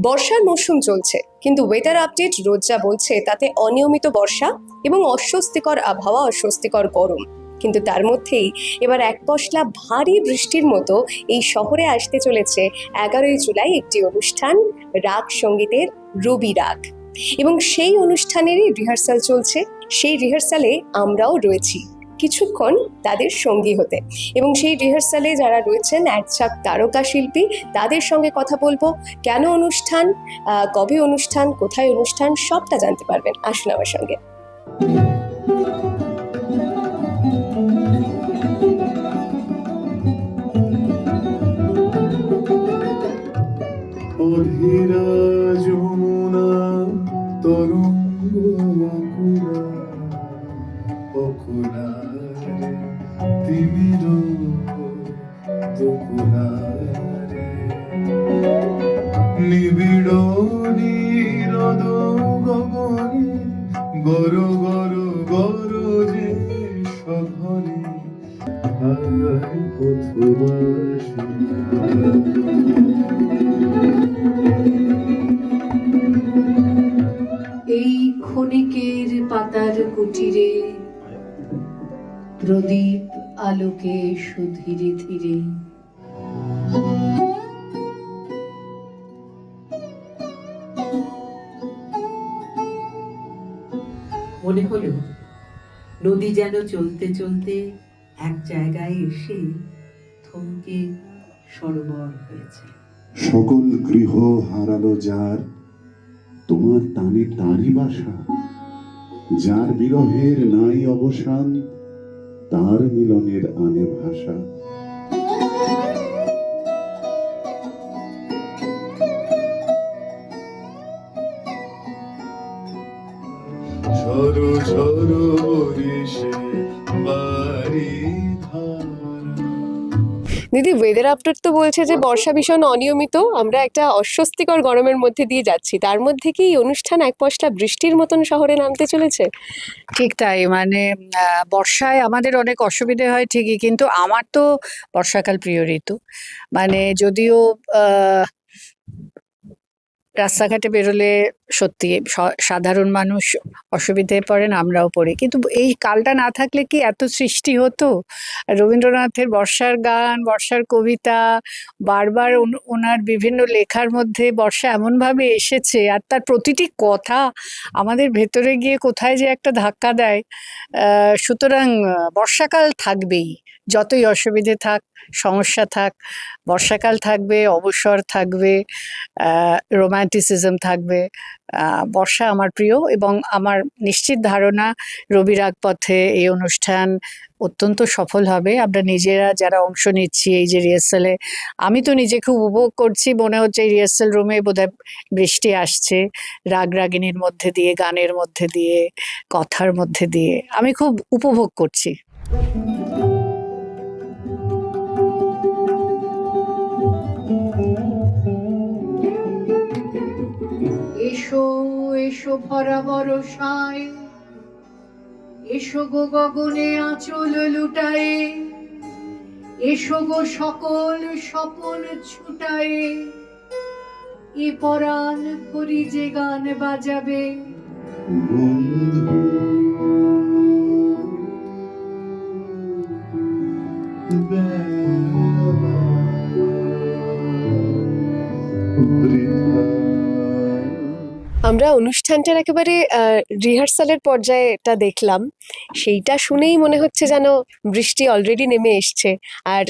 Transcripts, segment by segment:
বর্ষার মৌসুম চলছে, কিন্তু ওয়েদার আপডেট রোজ যা বলছে তাতে অনিয়মিত বর্ষা এবং অস্বস্তিকর আবহাওয়া, অস্বস্তিকর গরম। কিন্তু তার মধ্যেই এবার এক পশলা ভারী বৃষ্টির মতো এই শহরে আসতে চলেছে 11ই জুলাই একটি অনুষ্ঠান, রাগ সঙ্গীতের রবি রাগ। এবং সেই অনুষ্ঠানেরই রিহার্সাল চলছে। সেই রিহার্সালে আমরাও রয়েছি কিছুক্ষণ তাদের সঙ্গী হতে। এবং সেই রিহার্সালে যারা রয়েছেন একঝাঁক তারকা শিল্পী, তাদের সঙ্গে কথা বলবো। কেন অনুষ্ঠান, কবে অনুষ্ঠান, কোথায় অনুষ্ঠান, সবটা জানতে পারবেন। আসুন আমার সঙ্গে। অধীরা যমুনা তরঙ্গ আকুলা অকুলারে তিমির তকুলারে নিবিড় নীরদ গগনে গর গর গরজে সঘনে হায় পথবাসী। এই ক্ষণিকের পাতার কুটিরে প্রদীপ আলোকে সুধীরে ধীরে মনে হলো নদী যেন চলতে চলতে এক জায়গায় এসে থমকে সরোবর হয়েছে। সকল গৃহ হারালো যার, তোমার টানে তারই বাসা। যার বিরহের নাই অবসান, তার মিলনের আনে ভাষা। ঝরো ঝরো বরিশে বাড়ি ধারা। দিদি, ওয়েদার আপডেট তো বলছে যে বর্ষা ভীষণ অনিয়মিত, আমরা একটা অস্বস্তিকর গরমের মধ্যে দিয়ে যাচ্ছি, তার মধ্যে কি এই অনুষ্ঠান এক পশলা বৃষ্টির মতন শহরে নামতে চলেছে? ঠিক তাই, মানে বর্ষায় আমাদের অনেক অসুবিধে হয় ঠিকই, কিন্তু আমার তো বর্ষাকাল প্রিয় ঋতু। মানে যদিও রাস্তাঘাটে বেরোলে সত্যি সাধারণ মানুষ অসুবিধায় পড়েন, আমরাও পড়ি, কিন্তু এই কালটা না থাকলে কি এত সৃষ্টি হতো? রবীন্দ্রনাথের বর্ষার গান, বর্ষার কবিতা, বারবার ওনার বিভিন্ন লেখার মধ্যে বর্ষা এমনভাবে এসেছে, আর তার প্রতিটি কথা আমাদের ভেতরে গিয়ে কোথায় যে একটা ধাক্কা দেয়। সুতরাং বর্ষাকাল থাকবেই, যতই অসুবিধে থাক, সমস্যা থাক, বর্ষাকাল থাকবে, অবসর থাকবে, রোম্যান্টিসিজম থাকবে। বর্ষা আমার প্রিয়, এবং আমার নিশ্চিত ধারণা রবি রাগপথে এই অনুষ্ঠান অত্যন্ত সফল হবে। আমরা নিজেরা যারা অংশ নিচ্ছি এই যে রিহার্সালে, আমি তো নিজে খুব উপভোগ করছি। মনে হচ্ছে এই রিহার্সাল রুমে বোধহয় বৃষ্টি আসছে, রাগ রাগিনীর মধ্যে দিয়ে, গানের মধ্যে দিয়ে, কথার মধ্যে দিয়ে আমি খুব উপভোগ করছি। এসো এসো ভরা বরষায়, এসো গো গগনে আঁচল লুটায়ে, এসো গো সকল স্বপন ছুটায়ে, এ পরাণ ভরি যে গান বাজাবে। আমরা অনুষ্ঠানটার একেবারে রিহার্সালের পর্যায়েটা দেখলাম, সেইটা শুনেই মনে হচ্ছে যেন বৃষ্টি অলরেডি নেমে এসছে। আর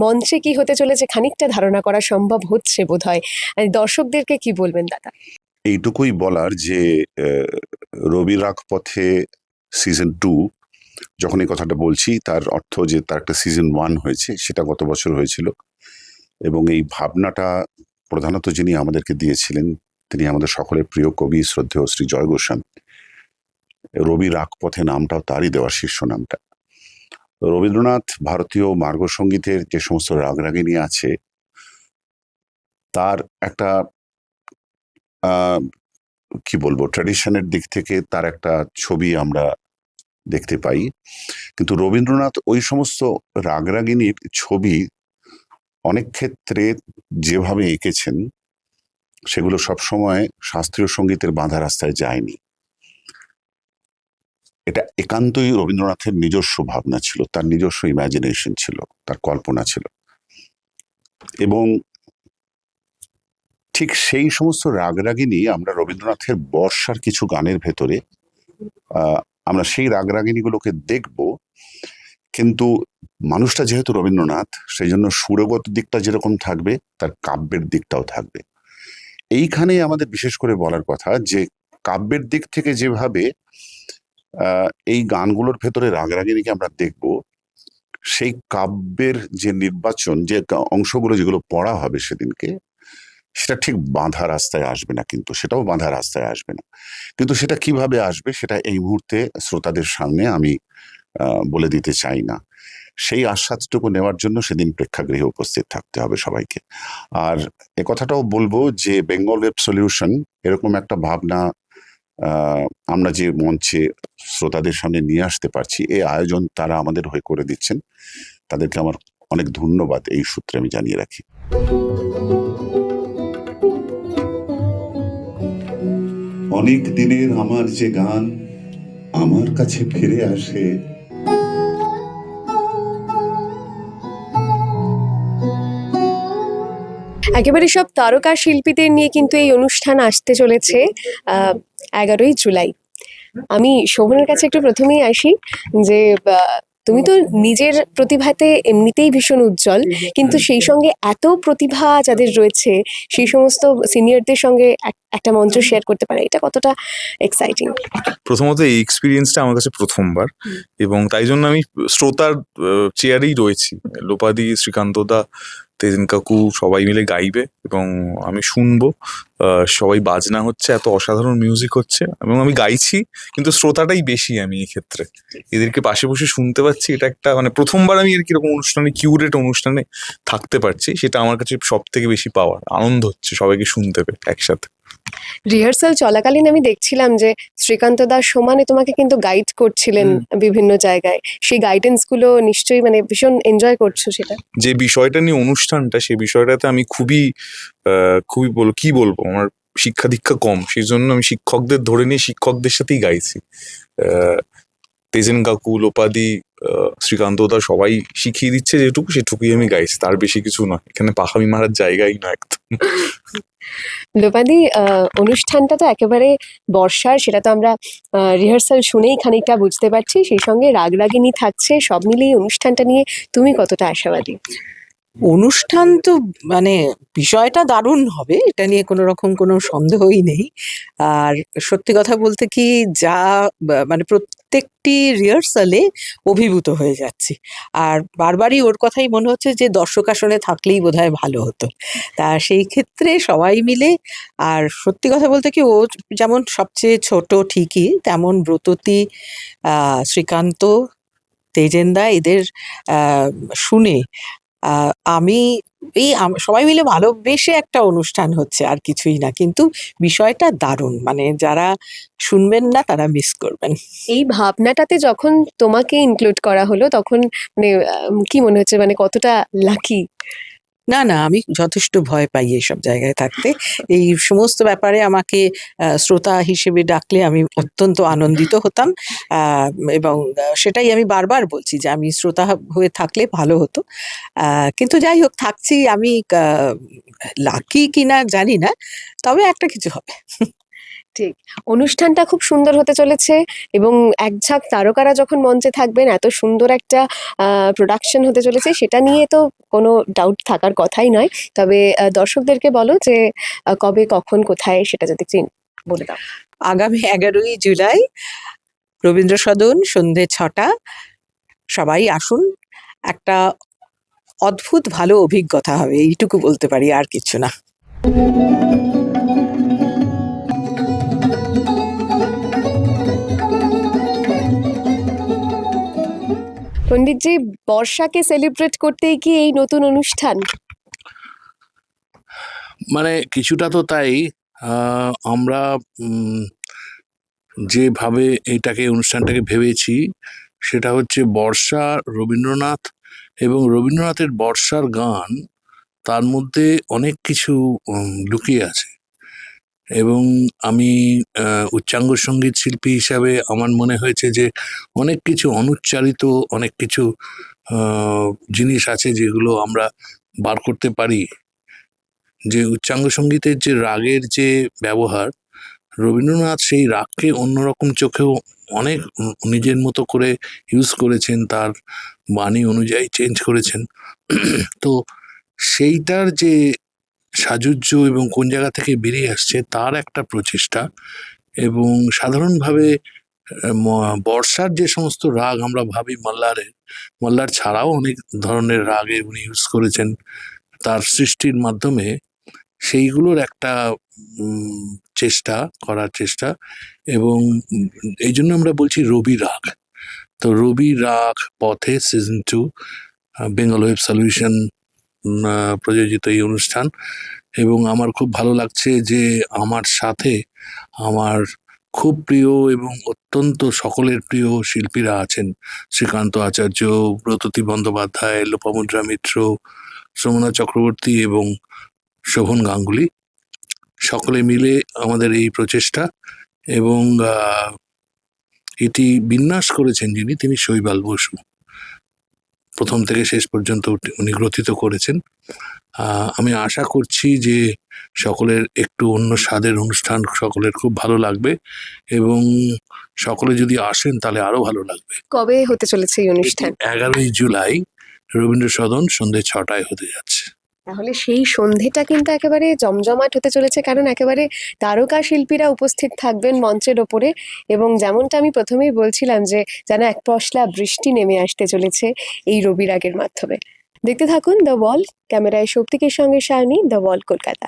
মঞ্চে কি হতে চলেছে খানিকটা ধারণা করা সম্ভব হচ্ছে বোধহয়। দর্শকদেরকে কি বলবেন দাদা? এইটুকুই বলার যে রবি রাগপথে সিজন 2 যখন এই কথাটা বলছি, তার অর্থ যে তার একটা সিজন 1 হয়েছে, সেটা গত বছর হয়েছিল। এবং এই ভাবনাটা প্রধানত যিনি আমাদেরকে দিয়েছিলেন, তিনি আমাদের সকলের প্রিয় কবি শ্রদ্ধেয় শ্রী জয় গোস্বামী। রবি রাগপথে নামটাও তারই দেওয়া, শীর্ষ নামটা। রবীন্দ্রনাথ ভারতীয় মার্গ সঙ্গীতের যে সমস্ত রাগরাগিনী আছে, তার একটা কি বলবো, ট্র্যাডিশনের দিক থেকে তার একটা ছবি আমরা দেখতে পাই। কিন্তু রবীন্দ্রনাথ ওই সমস্ত রাগরাগিনীর ছবি অনেক ক্ষেত্রে যেভাবে এঁকেছেন, সেগুলো সবসময় শাস্ত্রীয় সঙ্গীতের বাঁধা রাস্তায় যায়নি। এটা একান্তই রবীন্দ্রনাথের নিজস্ব ভাবনা ছিল, তার নিজস্ব ইমাজিনেশন ছিল, তার কল্পনা ছিল। এবং ঠিক সেই সমস্ত রাগরাগিনী আমরা রবীন্দ্রনাথের বর্ষার কিছু গানের ভেতরে আমরা সেই রাগরাগিনীগুলোকে দেখব। কিন্তু মানুষটা যেহেতু রবীন্দ্রনাথ, সেই জন্য সুরগত দিকটা যেরকম থাকবে, তার কাব্যের দিকটাও থাকবে। এইখানে আমাদের বিশেষ করে বলার কথা যে কাব্যের দিক থেকে যেভাবে এই গানগুলোর ভেতরে রাগরাগিনীকে আমরা দেখব, সেই কাব্যের যে নির্বাচন, যে অংশগুলো যেগুলো পড়া হবে সেদিনকে, সেটা ঠিক বাঁধা রাস্তায় আসবে না, কিন্তু সেটাও বাঁধা রাস্তায় আসবে না। কিন্তু সেটা কিভাবে আসবে সেটা এই মুহূর্তে শ্রোতাদের সামনে আমি বলে দিতে চাই না। সেই আস্বাদটুকু নেওয়ার জন্য সেদিন প্রেক্ষাগৃহে উপস্থিত থাকতে হবে সবাইকে। আর কথাটাও বলবো যে বেঙ্গল ওয়েব সলিউশন এরকম একটা ভাবনা আমরা যে মঞ্চে শ্রোতাদের সামনে নিয়ে আসতে পারছি, এই আয়োজন তারা আমাদের হয়ে করে দিচ্ছেন, তাদেরকে আমার অনেক ধন্যবাদ এই সূত্রে আমি জানিয়ে রাখি। অনেক দিনের আমার যে গান আমার কাছে ফিরে আসে, একেবারে সব তারকা শিল্পীদের নিয়ে কিন্তু এই অনুষ্ঠান আসতে চলেছে 11ই জুলাই। আমি শোভনের কাছে একটু প্রথমেই আসি যে তুমি তো নিজের প্রতিভাতে এমনিতেই ভীষণ উজ্জ্বল, কিন্তু সেই সঙ্গে এত প্রতিভা যাদের রয়েছে সেই সমস্ত সিনিয়রদের সঙ্গে একটা মঞ্চ শেয়ার করতে পারে, এটা কতটা এক্সাইটিং? প্রথমত এই এক্সপিরিয়েন্সটা আমার কাছে প্রথমবার, এবং তাই জন্য আমি শ্রোতার চেয়ারেই রয়েছি। লোপাদি, শ্রীকান্তদা, তেজেন কাকু সবাই মিলে গাইবে এবং আমি শুনবো। সবাই বাজনা হচ্ছে, এত অসাধারণ মিউজিক হচ্ছে এবং আমি গাইছি, কিন্তু শ্রোতাটাই বেশি আমি এই ক্ষেত্রে। এদেরকে পাশে বসে শুনতে পাচ্ছি, এটা একটা মানে প্রথমবার আমি এর কিরকম অনুষ্ঠানে, কিউরেট অনুষ্ঠানে থাকতে পারছি, সেটা আমার কাছে সব থেকে বেশি পাওয়ার আনন্দ হচ্ছে সবাইকে শুনতে পেয়ে একসাথে। রিহার্সাল চলাকালীন আমি দেখছিলাম যে শ্রীকান্ত দাস সমানে তোমাকে কিন্তু গাইড করছিলেন বিভিন্ন জায়গায়, সেই গাইডেন্স গুলো নিশ্চয়ই মানে ভীষণ এনজয় করছো সেটা। যে বিষয়টা নিয়ে অনুষ্ঠানটা, সেই বিষয়টাতে আমি খুবই কি বলবো, আমার শিক্ষা দীক্ষা কম, সেই জন্য আমি শিক্ষকদের ধরে নিয়ে শিক্ষকদের সাথেই গাইছি। তেজেন কাকু, লোপাদি, শ্রীকান্তদা সবাই শিখিয়ে দিচ্ছে যেটুকু, সেটুকুই আমি গাইছি, তার বেশি কিছু নয়। এখানে পাখামি মারার জায়গাই না একদম। লোপাদি, অনুষ্ঠানটা তো একেবারে বর্ষার, সেটা তো আমরা রিহার্সাল শুনেই খানিকটা বুঝতে পারছি, সেই সঙ্গে রাগরাগিনী থাকছে, সব মিলিয়ে অনুষ্ঠানটা নিয়ে তুমি কতটা আশাবাদী? অনুষ্ঠান তো মানে বিষয়টা দারুণ হবে, এটা নিয়ে কোনো রকম কোনো সন্দেহই নেই। আর সত্যি কথা বলতে কি, যা মানে প্রত্যেকটি রিহার্সালে অভিভূত হয়ে যাচ্ছি, আর বারবারই ওর কথাই মনে হচ্ছে যে দর্শক আসনে থাকলেই বোধহয় ভালো হতো। তা সেই ক্ষেত্রে সবাই মিলে, আর সত্যি কথা বলতে কি, ও যেমন সবচেয়ে ছোট ঠিকই, তেমন ব্রততী, শ্রীকান্ত, তেজেনদা এদের শুনে আমি সবাই মিলে ভালোবেসে একটা অনুষ্ঠান হচ্ছে, আর কিছুই না। কিন্তু বিষয়টা দারুণ, মানে যারা শুনবেন না তারা মিস করবেন। এই ভাবনাটাতে যখন তোমাকে ইনক্লুড করা হলো তখন মানে কি মনে হচ্ছে, মানে কতটা লাকি? না না, আমি যথেষ্ট ভয় পাই এইসব জায়গায় থাকতে। এই সমস্ত ব্যাপারে আমাকে শ্রোতা হিসেবে ডাকলে আমি অত্যন্ত আনন্দিত হতাম, এবং সেটাই আমি বারবার বলছি যে আমি শ্রোতা হয়ে থাকলে ভালো হতো। কিন্তু যাই হোক, থাকছি আমি। লাকি কিনা জানি না, তবে একটা কিছু হবে। ঠিক, অনুষ্ঠানটা খুব সুন্দর হতে চলেছে এবং একঝাঁক তারকারা যখন মঞ্চে থাকবেন, এত সুন্দর একটা প্রোডাকশন হতে চলেছে, সেটা নিয়ে তো কোনো ডাউট থাকার কথাই নয়। তবে দর্শকদেরকে বলো যে কবে, কখন, কোথায়, সেটা যদি একটু বলে দাও। আগামী 11ই জুলাই রবীন্দ্র সদন, সন্ধে 6টা। সবাই আসুন, একটা অদ্ভুত ভালো অভিজ্ঞতা হবে, এইটুকু বলতে পারি, আর কিছু না। পণ্ডিতজি, বর্ষাকে সেলিব্রেট করতেই কি এই নতুন অনুষ্ঠান? মানে কিছুটা তো তাই। আমরা যেভাবে অনুষ্ঠানটাকে ভেবেছি, সেটা হচ্ছে বর্ষা, রবীন্দ্রনাথ এবং রবীন্দ্রনাথের বর্ষার গান, তার মধ্যে অনেক কিছু লুকিয়ে আছে। এবং আমি উচ্চাঙ্গ সঙ্গীত শিল্পী হিসাবে আমার মনে হয়েছে যে অনেক কিছু অনুচ্চারিত অনেক কিছু জিনিস আছে যেগুলো আমরা বার করতে পারি। যে উচ্চাঙ্গ সঙ্গীতের যে রাগের যে ব্যবহার, রবীন্দ্রনাথ সেই রাগকে অন্যরকম চোখেও অনেক নিজের মতো করে ইউজ করেছেন, তার বাণী অনুযায়ী চেঞ্জ করেছেন। তো সেইটার যে সাযুজ্য এবং কোন জায়গা থেকে বেরিয়ে আসছে তার একটা প্রচেষ্টা। এবং সাধারণভাবে বর্ষার যে সমস্ত রাগ আমরা ভাবি মল্লার ছাড়াও অনেক ধরনের রাগে উনি ইউজ করেছেন তার সৃষ্টির মাধ্যমে, সেইগুলোর একটা করার চেষ্টা। এবং এই জন্য আমরা বলছি রবি রাগ। তো রবি রাগ পথে সিজন 2 বেঙ্গল ওয়েব সলিউশন প্রযোজিত এই অনুষ্ঠান। এবং আমার খুব ভালো লাগছে যে আমার সাথে আমার খুব প্রিয় এবং অত্যন্ত সকলের প্রিয় শিল্পীরা আছেন। শ্রীকান্ত আচার্য, ব্রততী বন্দ্যোপাধ্যায়, লোপামুদ্রা মিত্র, সোমনাথ চক্রবর্তী এবং শোভন গাঙ্গুলি, সকলে মিলে আমাদের এই প্রচেষ্টা। এবং এটি বিন্যাস করেছেন তিনি শৈবাল বসু। প্রথম থেকে শেষ পর্যন্ত উনি গ্রথিত করেছেন। আমি আশা করছি যে সকলের একটু অন্য স্বাদের অনুষ্ঠান সকলের খুব ভালো লাগবে এবং সকলে যদি আসেন তাহলে আরো ভালো লাগবে। কবে হতে চলেছে এই অনুষ্ঠান? 11ই জুলাই রবীন্দ্র সদন সন্ধ্যে 6টায় হতে যাচ্ছে। তাহলে সেই সন্ধেটা কিন্তু একেবারে জমজমাট হতে চলেছে, কারণ একেবারে তারকা শিল্পীরা উপস্থিত থাকবেন মঞ্চের ওপরে। এবং যেমনটা আমি প্রথমেই বলছিলাম যে যেন এক পশলা বৃষ্টি নেমে আসতে চলেছে এই রবি রাগের মাধ্যমে। দেখতে থাকুন দ্য ওয়াল। ক্যামেরায় শক্তিকের সঙ্গে সায়নী, দ্য ওয়াল, কলকাতা।